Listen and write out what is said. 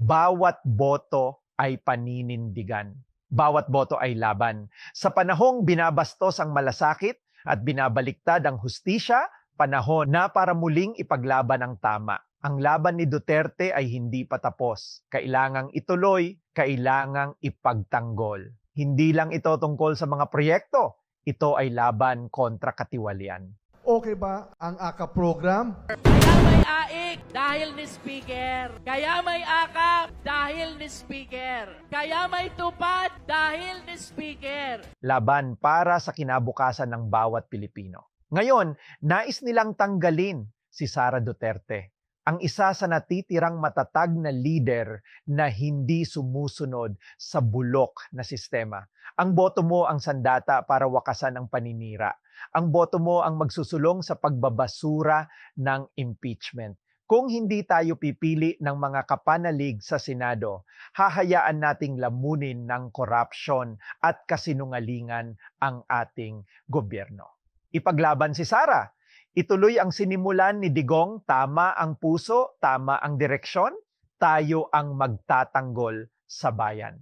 bawat boto ay paninindigan. Bawat boto ay laban. Sa panahong binabastos ang malasakit at binabaliktad ang hustisya, panahon na para muling ipaglaban ang tama. Ang laban ni Duterte ay hindi pa tapos. Kailangang ituloy, kailangang ipagtanggol. Hindi lang ito tungkol sa mga proyekto. Ito ay laban kontra katiwalian. Okay ba ang AKAP program? Kaya may AIK dahil ni Speaker. Kaya may AKAP dahil ni Speaker. Kaya may tupad dahil ni Speaker. Laban para sa kinabukasan ng bawat Pilipino. Ngayon, nais nilang tanggalin si Sara Duterte, ang isa sa natitirang matatag na leader na hindi sumusunod sa bulok na sistema. Ang boto mo ang sandata para wakasan ang paninira. Ang boto mo ang magsusulong sa pagbabasura ng impeachment. Kung hindi tayo pipili ng mga kapanalig sa Senado, hahayaan nating lamunin ng korupsyon at kasinungalingan ang ating gobyerno. Ipaglaban si Sara. Ituloy ang sinimulan ni Digong, tama ang puso, tama ang direksyon, tayo ang magtatanggol sa bayan.